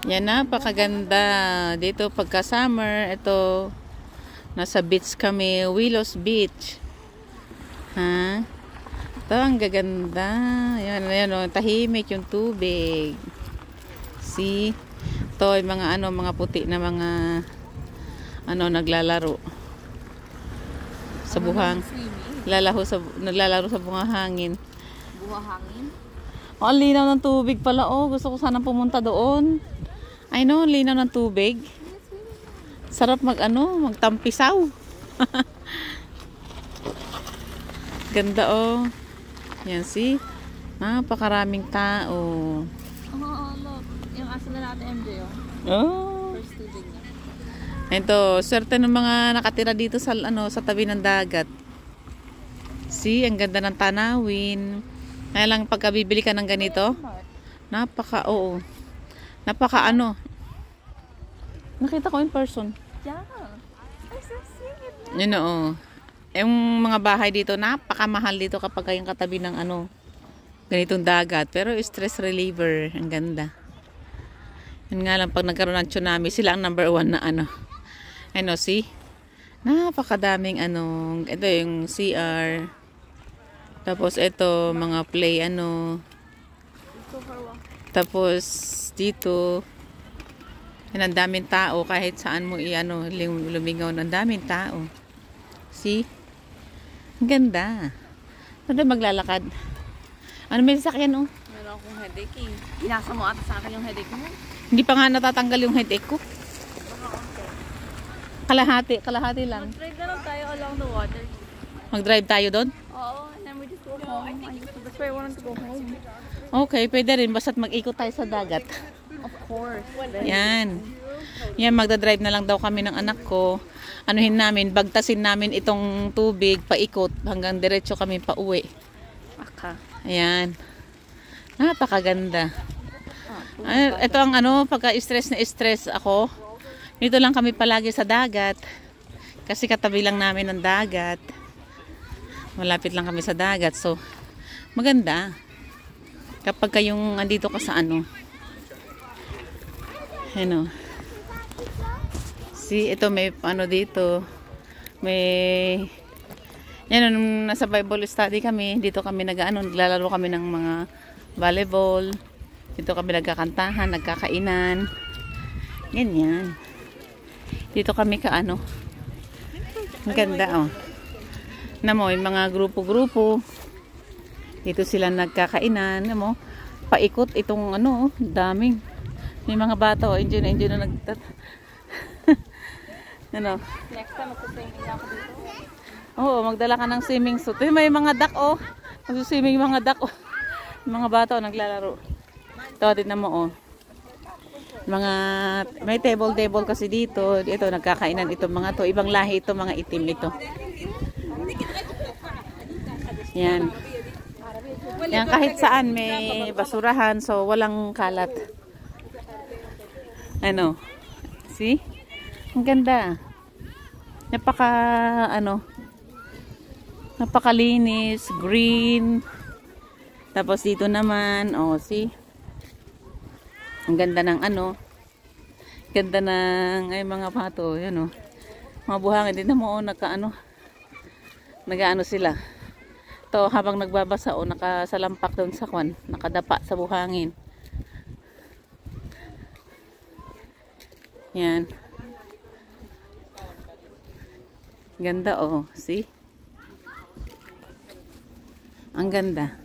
Yan, napakaganda. Dito pagka summer, ito, nasa beach kami, Willows Beach. Ha? Ito, ang gaganda. Yan, yan, oh, tahimik yung tubig. See? Ito, yung mga, mga puti na mga, naglalaro. Sa buhang. Naglalaro sa buhangin. Buhangin? Oh, ang linaw ng tubig pala. Oh, gusto ko sanang pumunta doon. I know, linaw ng tubig. Sarap magtampisaw. Ganda oh. Yan, see? Napakaraming tao. Oh, look. Yung aso na natin MJ, oh. Oh. First tubig niya. Ito, swerte ng mga nakatira dito sa sa tabi ng dagat. See, ang ganda ng tanawin. Kaya lang pagka bibili ka ng ganito, oo. Nakita ko in person. Yeah. Ay, so sweet. Yun oo. Yung mga bahay dito, napakamahal dito kapag kayong katabi ng ganitong dagat. Pero stress reliever, ang ganda. Yun nga lang, pag nagkaroon ng tsunami, sila ang number 1 na see? Napakadaming ito yung CR. Tapos ito, mga play Tapos dito, yan, ang daming tao kahit saan mo lumingaw, ang daming tao. See? Ang ganda. Ano maglalakad? Ano may sasakyan Meron akong headache eh. Inasa mo ata sa akin yung headache mo. Hindi pa nga natatanggal yung headache ko. Kalahati lang. Mag-drive na lang tayo along the water. Mag-drive tayo doon? Oo, and then we just go home. That's why I wanted to go home. Okay, pwede rin. Basta't mag-ikot tayo sa dagat. Of course. Yan. Yan, magdadrive na lang daw kami ng anak ko. Bagtasin namin itong tubig, paikot, hanggang diretso kami pa uwi. Ayan. Napakaganda. Ito ang pagka-stress na stress ako. Dito lang kami palagi sa dagat. Kasi katabi lang namin ng dagat. Malapit lang kami sa dagat. So, maganda. Kapag kayong andito ka sa See, ito may dito. May yan, nung nasa Bible study kami, dito kami naglalaro kami ng mga volleyball. Dito kami nagkakantahan, nagkakainan. Ganyan. Dito kami ang ganda yung mga grupo-grupo. Dito sila nagkakainan, paikot itong daming. May mga bata enjoy na Next time magsa-swimming na ako dito. Oo, magdala ka ng swimming suit. May mga duck Magsuswimming yung mga duck Mga bata naglalaro. Ito, tignan mo may table kasi dito. Ito, nagkakainan itong mga to. Ibang lahi ito, mga itim ito. Yan. Yan, kahit saan may basurahan, so walang kalat. See? Ang ganda. Napakalinis, green. Tapos dito naman, see? Ang ganda ng ganda ng mga pato, yan mga buhangin din mo nag-ano sila. To habang nagbabasa nakasalampak doon sa nakadapa sa buhangin. Yan. Ganda see? Ang ganda.